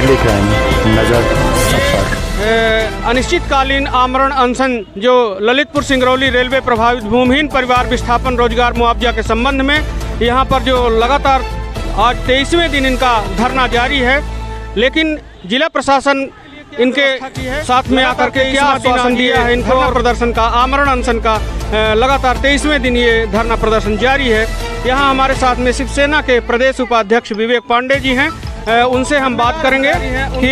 लिख रहे हैं नज़र सब पर। अनिश्चितकालीन आमरण अनशन जो ललितपुर सिंगरौली रेलवे प्रभावित भूमिहीन परिवार विस्थापन रोजगार मुआवजा के संबंध में यहाँ पर जो लगातार आज 23वें दिन इनका धरना जारी है, लेकिन जिला प्रशासन इनके साथ में आकर के क्या आश्वासन दिया है इनको और प्रदर्शन का आमरण अनशन का लगातार 23वें दिन ये धरना प्रदर्शन जारी है। यहाँ हमारे साथ में शिवसेना के प्रदेश उपाध्यक्ष विवेक पांडे जी हैं, उनसे हम बात करेंगे कि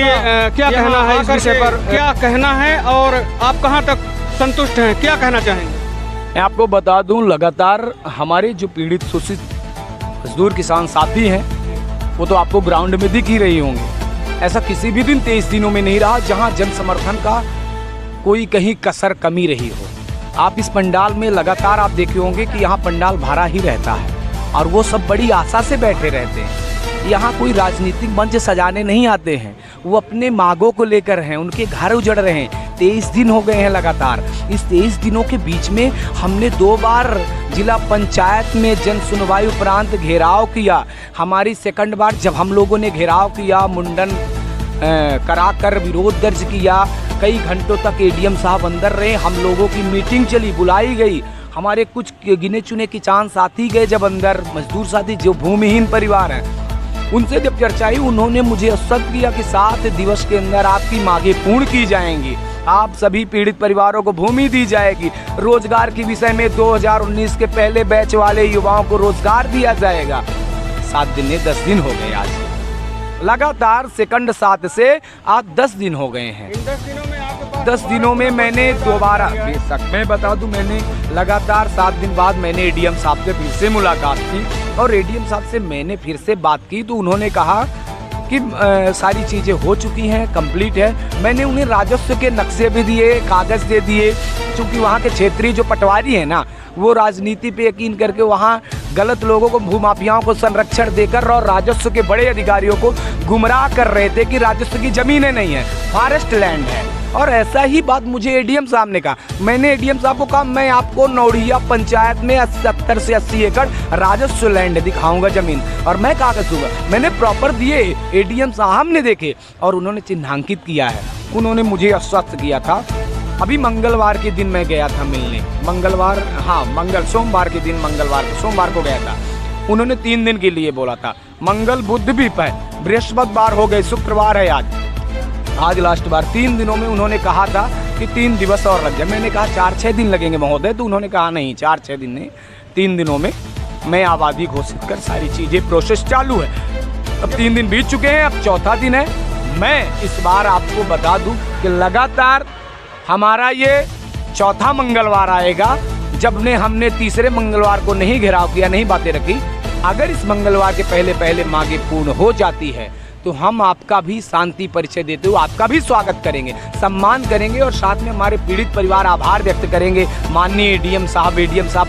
क्या कहना है इस विषय पर, क्या कहना है और आप कहां तक संतुष्ट हैं, क्या कहना चाहेंगे? मैं आपको बता दूं, लगातार हमारे जो पीड़ित शोषित मजदूर किसान साथी हैं वो तो आपको ग्राउंड में दिख ही रही होंगे। ऐसा किसी भी दिन 23 दिनों में नहीं रहा जहां जन समर्थन का कोई कहीं कसर कमी रही हो। आप इस पंडाल में लगातार आप देखे होंगे कि यहाँ पंडाल भरा ही रहता है और वो सब बड़ी आशा से बैठे रहते हैं। यहाँ कोई राजनीतिक मंच सजाने नहीं आते हैं, वो अपने मांगों को लेकर हैं, उनके घर उजड़ रहे हैं। 23 दिन हो गए हैं लगातार। इस 23 दिनों के बीच में हमने 2 बार जिला पंचायत में जन सुनवाई उपरांत घेराव किया। हमारी सेकंड बार जब हम लोगों ने घेराव किया, मुंडन कराकर विरोध दर्ज किया, कई घंटों तक एडीएम साहब अंदर रहे, हम लोगों की मीटिंग चली, बुलाई गई। हमारे कुछ गिने चुने किसान साथी गए जब अंदर, मजदूर साथी जो भूमिहीन परिवार हैं, उनसे जब चर्चा हुई, उन्होंने मुझे आश्वस्त किया कि 7 दिवस के अंदर आपकी मांगें पूर्ण की जाएंगी, आप सभी पीड़ित परिवारों को भूमि दी जाएगी, रोजगार के विषय में 2019 के पहले बैच वाले युवाओं को रोजगार दिया जाएगा। 7 दिन में 10 दिन हो गए आज लगातार, सेकंड 7 से आज 10 दिन हो गए हैं। 10 दिनों में मैंने दोबारा, बेशक मैं बता दूं, मैंने लगातार 7 दिन बाद मैंने एडीएम साहब से फिर से मुलाकात की और एडीएम साहब से मैंने फिर से बात की तो उन्होंने कहा कि सारी चीज़ें हो चुकी हैं, कंप्लीट है। मैंने उन्हें राजस्व के नक्शे भी दिए, कागज़ दे दिए, क्योंकि वहाँ के क्षेत्रीय जो पटवारी हैं ना, वो राजनीति पे यकीन करके वहाँ गलत लोगों को, भूमाफियाओं को संरक्षण देकर और राजस्व के बड़े अधिकारियों को गुमराह कर रहे थे कि राजस्व की ज़मीनें नहीं है, फॉरेस्ट लैंड है। और ऐसा ही बात मुझे एडीएम साहब ने कहा। मैंने एडीएम साहब को कहा मैं आपको नौड़िया पंचायत में 70 से 80 एकड़ राजस्व लैंड दिखाऊंगा ज़मीन, और मैं कागज दूंगा। मैंने प्रॉपर दिए, एडीएम साहब ने देखे और उन्होंने चिन्हांकित किया है। उन्होंने मुझे आश्वस्त किया था। अभी मंगलवार के दिन मैं गया था मिलने, मंगलवार, हाँ सोमवार के दिन, सोमवार को गया था। उन्होंने 3 दिन के लिए बोला था, मंगल बुध भी पे, बृहस्पतिवार हो गए, शुक्रवार है आज लास्ट बार। 3 दिनों में उन्होंने कहा था कि 3 दिवस और लग जाए। मैंने कहा 4-6 दिन लगेंगे महोदय, तो उन्होंने कहा नहीं 4-6 दिन नहीं, 3 दिनों में मैं आबादी घोषित कर सारी चीज़ें, प्रोसेस चालू है। अब 3 दिन बीत चुके हैं, अब 4था दिन है। मैं इस बार आपको बता दूं कि लगातार हमारा ये 4था मंगलवार आएगा जब हमने 3रे मंगलवार को नहीं घेराव किया, नहीं बातें रखी। अगर इस मंगलवार के पहले मांगे पूर्ण हो जाती है तो हम आपका भी शांति परिचय देते हुए आपका भी स्वागत करेंगे, सम्मान करेंगे और साथ में हमारे पीड़ित परिवार आभार व्यक्त करेंगे माननीय एडीएम साहब,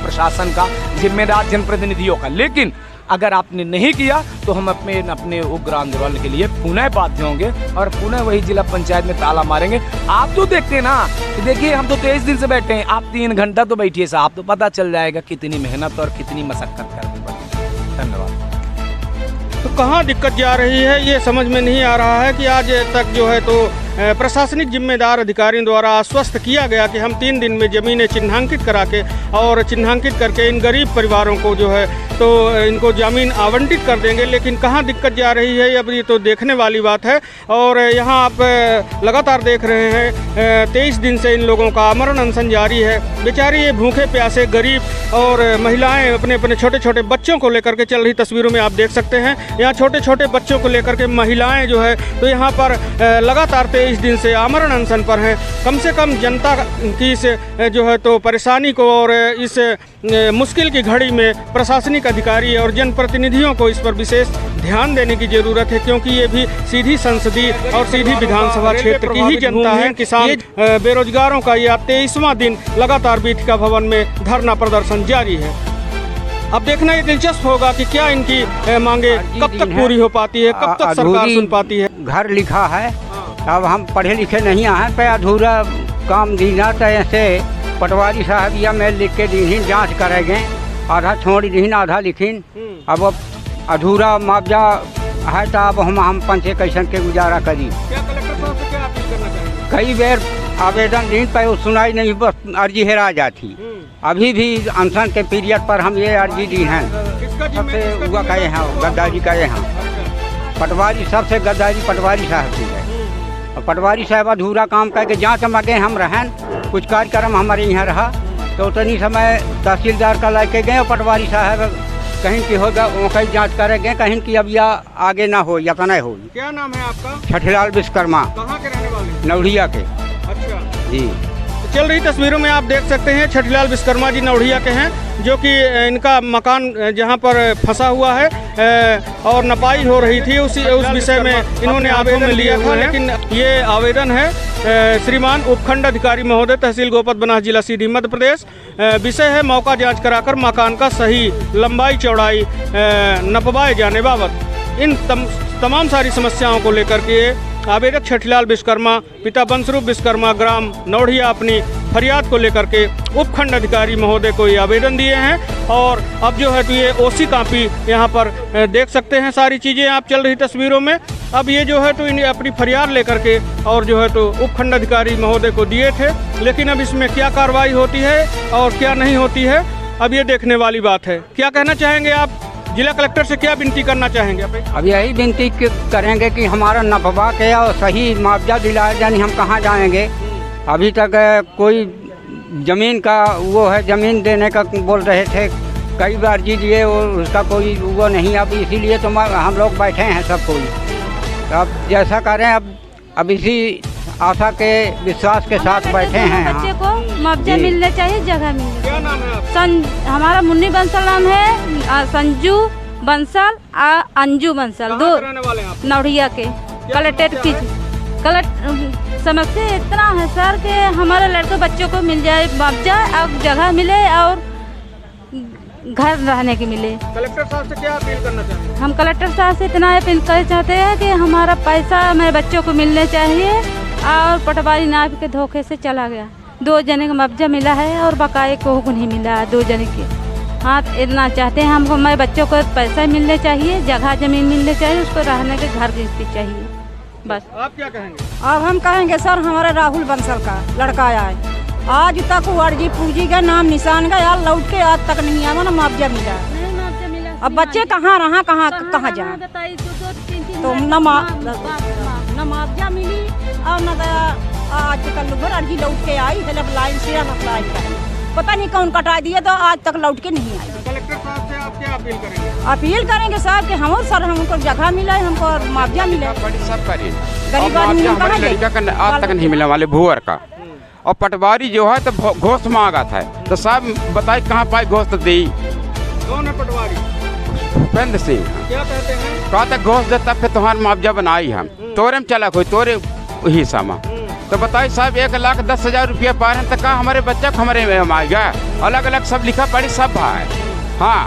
प्रशासन का, जिम्मेदार जनप्रतिनिधियों का। लेकिन अगर आपने नहीं किया तो हम अपने उग्र आंदोलन के लिए पुनः बाध्य होंगे और पुनः वही जिला पंचायत में ताला मारेंगे। आप तो देखते ना, देखिए हम तो 23 दिन से बैठे हैं, आप 3 घंटा तो बैठिए साहब, तो पता चल जाएगा कितनी मेहनत और कितनी मशक्कत करनी पड़ती। धन्यवाद। तो कहाँ दिक्कत जा रही है ये समझ में नहीं आ रहा है कि आज तक जो है तो प्रशासनिक जिम्मेदार अधिकारियों द्वारा आश्वस्त किया गया कि हम 3 दिन में ज़मीनें चिन्हांकित करा के और चिन्हांकित करके इन गरीब परिवारों को जो है तो इनको ज़मीन आवंटित कर देंगे। लेकिन कहाँ दिक्कत जा रही है अब ये तो देखने वाली बात है। और यहाँ आप लगातार देख रहे हैं 23 दिन से इन लोगों का आमरण अनशन जारी है। बेचारे ये भूखे प्यासे गरीब और महिलाएँ अपने अपने छोटे छोटे बच्चों को लेकर के चल रही तस्वीरों में आप देख सकते हैं। यहाँ छोटे छोटे बच्चों को लेकर के महिलाएँ जो है तो यहाँ पर लगातार 23 दिन से आमरण अनशन पर हैं। कम से कम जनता की इस जो है तो परेशानी को और इस मुश्किल की घड़ी में प्रशासनिक अधिकारी और जनप्रतिनिधियों को इस पर विशेष ध्यान देने की ज़रूरत है, क्योंकि ये भी सीधी संसदीय और सीधी विधानसभा क्षेत्र की ही जनता है। किसान बेरोजगारों का यह 23वां दिन लगातार बीथिका भवन में धरना प्रदर्शन जारी है। अब देखना ये दिलचस्प होगा कि क्या इनकी मांगे कब तक पूरी हो पाती है, कब तक सरकार सुन पाती है। घर लिखा है, अब हम पढ़े लिखे नहीं हैं पे अधूरा काम दीना तय से पटवारी साहब या मैं लिख के दी जाँच करेंगे, आधा छोड़ दी आधा लिखीन। अब अधूरा मुआवजा है तो अब हम पंचे कैसन के गुजारा करी। क्या कलेक्टर साहब से क्या अपील करना चाहेंगे? कई बार आवेदन दिन पर सुनाई नहीं, बस अर्जी हेरा जाती। अभी भी अनशन के पीरियड पर हम ये अर्जी दी हैं। सबसे हुआ कहे हैं गद्दारी कहे हैं, पटवारी सबसे गद्दारी पटवारी साहब की है। और पटवारी साहब अधूरा काम करके जाँच मगे हम रहें, कुछ कार्यक्रम हमारे यहाँ रहा तो उतनी समय तहसीलदार का लेके गए और पटवारी साहब कहीं की होगा वो कहीं जाँच करेंगे, कहीं की अब या आगे ना हो या तो नहीं हो। क्या नाम है आपका? छठीलाल विश्वकर्मा, कहाँ के रहने वाले? नौढ़िया के। अच्छा जी, चल रही तस्वीरों में आप देख सकते हैं छठीलाल विश्वकर्मा जी नौढ़िया के हैं, जो कि इनका मकान जहां पर फंसा हुआ है और नपाई हो रही थी, उस विषय में इन्होंने आवेदन लिया था। लेकिन ये आवेदन है श्रीमान उपखंड अधिकारी महोदय तहसील गोपद बनास जिला सीधी मध्य प्रदेश। विषय है मौका जांच कराकर मकान का सही लंबाई चौड़ाई नपवाए जाने बाबत। इन तमाम सारी समस्याओं को लेकर के आवेदक छठीलाल विश्वकर्मा पिता बंसरूप विश्वकर्मा ग्राम नौढ़िया अपनी फरियाद को लेकर के उपखंड अधिकारी महोदय को ये आवेदन दिए हैं। और अब जो है तो ये ओसी कॉपी यहाँ पर देख सकते हैं, सारी चीज़ें आप चल रही तस्वीरों में। अब ये जो है तो इन्हें अपनी फरियाद लेकर के और जो है तो उपखंड अधिकारी महोदय को दिए थे, लेकिन अब इसमें क्या कार्रवाई होती है और क्या नहीं होती है अब ये देखने वाली बात है। क्या कहना चाहेंगे आप? जिला कलेक्टर से क्या विनती करना चाहेंगे? अब यही विनती करेंगे कि हमारा नफवा के और सही मुआवजा दिलाया जाए। हम कहाँ जाएंगे? अभी तक कोई ज़मीन का वो है, ज़मीन देने का बोल रहे थे, कई बार जी दिए और उसका कोई वो नहीं। अब इसीलिए तो हम लोग बैठे हैं सब कोई। तो अब जैसा करें, अब इसी आशा के विश्वास के साथ बैठे हैं। बच्चे को मुआवजा मिलने चाहिए, जगह मिलने। क्या नाम है आपका? हमारा मुन्नी बंसल नाम है, संजू बंसल अंजू बंसल, दो नौढ़िया के। कलेक्टेड समस्या इतना है सर कि हमारे लड़के बच्चों को मिल जाए मुआवजा, अब जगह मिले और घर रहने की मिले। कलेक्टर साहब से क्या अपील करना चाहेंगे? हम कलेक्टर साहब से इतना अपील करना चाहते हैं कि हमारा पैसा मेरे बच्चों को मिलने चाहिए। और पटवारी नाव के धोखे से चला गया, 2 जने का मुआवजा मिला है और बकाये को नहीं मिला है 2 जने के। हाँ, इतना चाहते हैं हमको, हमारे बच्चों को पैसा मिलने चाहिए, जगह जमीन मिलने चाहिए, उसको रहने के घर की चाहिए बस। आप क्या कहेंगे? अब हम कहेंगे सर, हमारे राहुल बंसल का लड़का आया है, आज तक वो अर्जी पूजी का नाम निशान का यार लौट के आज तक नहीं आया ना मुआवजा मिला। अब बच्चे कहाँ रहा, कहाँ जाए? तो न मुआवजा मिली और न आज तक लोग अर्जी लौट के आई, लाइन से अप्लाई करें, पता नहीं कौन कटा दिया तो आज तक लौट के नहीं आई। कलेक्टर साहब से आप क्या अपील करेंगे? अपील करेंगे साहब कि हम सर हमको जगह मिला, हमको मुआवजा मिला। सब करें, गरीब आदमी लड़का का आज तक नहीं मिला वाले भूअर का। और पटवारी जो है तो घोष मांगा था, तो साहब बताए कहाँ पाए घोष तो दी। कौन है पटवारी? भूपेंद्र सिंह। क्या कहते हैं? कहा था घोष देता फिर तुम्हारा मुआवजा बनाई हम तोरे में चला कोई तोरे हिस्सा में। तो बताइए साहब 1,10,000 रुपया पा रहे हैं, तो कहाँ हमारे बच्चा को हमारे में आएगा? अलग अलग सब लिखा पढ़ी सब भाई। हाँ,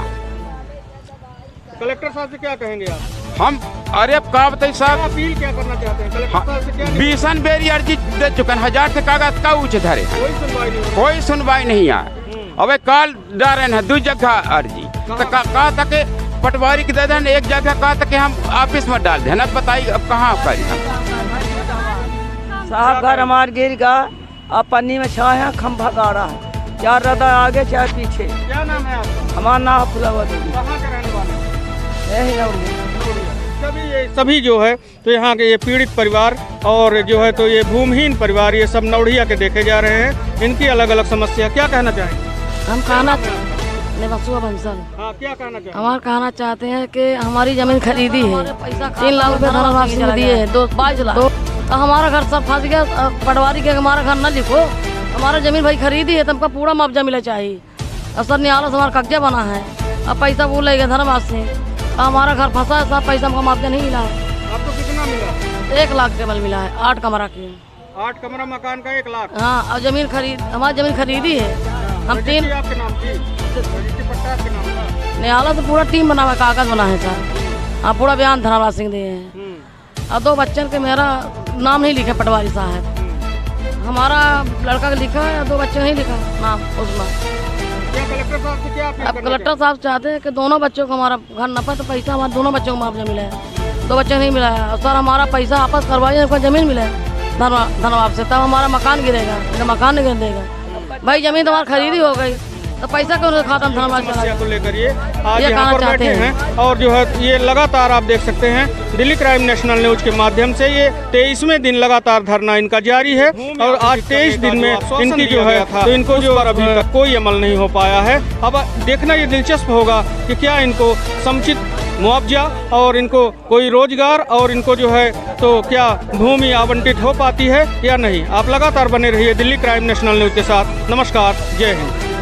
कलेक्टर साहब से क्या कहेंगे आप? हम अरे अब कहा बताइए साहब, अपील क्या करना चाहते हैं? कलेक्टर साहब से क्या? 20 बेरी अर्जी दे चुके हैं, 1000 से कागज का ऊँचे धरे हैं, कोई सुनवाई नहीं है। अब कल डाल रहे हैं 2 जगह अर्जी, तो कहा था कि पटवारी के दे दें, 1 जगह कहा था कि हम ऑफिस में डाल दें। अब बताइए अब कहाँ करें हम? साहब घर हमारे गिर गया, अब पन्नी में छाया, खंभा गाड़ा है, 4 रदा आगे 4 पीछे। क्या नाम है आपका? हमारा नाम फुलावा देवी। कहाँ के रहने वाले? यही नौढ़िया। सभी जो है तो यहाँ के ये पीड़ित परिवार और जो है तो ये भूमिहीन परिवार, ये सब नौढ़िया के देखे जा रहे हैं। इनकी अलग अलग समस्या, क्या कहना चाहेंगे? हम बंसल। हाँ, क्या कहना चाहेंगे? हमारा कहना चाहते हैं कि हमारी जमीन खरीदी है, 3 लाख रुपए धनराशि दिए है, 22 लाख। तो हमारा घर सब फंस गया, पटवारी के हमारा घर न लिखो, हमारा जमीन भाई खरीदी है तो हमको पूरा मुआवजा मिला चाहिए। और सर न्यायालय से हमारा कब्जा बना है, अब पैसा वो ले गया धनराशि से, हमारा घर फंसा है, सब पैसा हमको मुआवजा नहीं मिला है। आपको कितना मिला? 1 लाख केवल मिला है, 8 कमरा की। 8 कमरा मकान का 1 लाख? हाँ, और हमारी जमीन खरीदी है हम 3। आपके नाम थी? पट्टा आपके नाम था? न्यायालय से पूरा टीम बना हुआ, कागज बना है सर, हाँ पूरा बयान धनराज सिंह दिए हैं। और 2 बच्चन के मेरा नाम नहीं लिखा पटवारी साहब, हमारा लड़का का लिखा है, 2 बच्चे नहीं लिखा नाम उसमें। कलेक्टर साहब से क्या? अब कलेक्टर साहब चाहते हैं कि दोनों बच्चों को हमारा घर नफा, तो पैसा हमारे दोनों बच्चों को मुआवजा मिला है। 2 बच्चे नहीं मिला है। और सर हमारा पैसा वापस करवाइए, हमको ज़मीन मिले धनवाब से, तब हमारा मकान गिरेगा, मकान नहीं गिर देगा। भाई ज़मीन तो हमारी खरीदी हो गई, तो पैसा क्यों खाता समस्या को लेकर ये आज यहाँ पर बैठे हैं। और जो है ये लगातार आप देख सकते हैं दिल्ली क्राइम नेशनल न्यूज के माध्यम से ये 23वें दिन लगातार धरना इनका जारी है। और आज 23 दिन में इनकी जो है तो इनको जो अभी तक कोई अमल नहीं हो पाया है। अब देखना ये दिलचस्प होगा कि क्या इनको समुचित मुआवजा और इनको कोई रोजगार और इनको जो है तो क्या भूमि आवंटित हो पाती है या नहीं। आप लगातार बने रहिए दिल्ली क्राइम नेशनल न्यूज के साथ। नमस्कार, जय हिंद।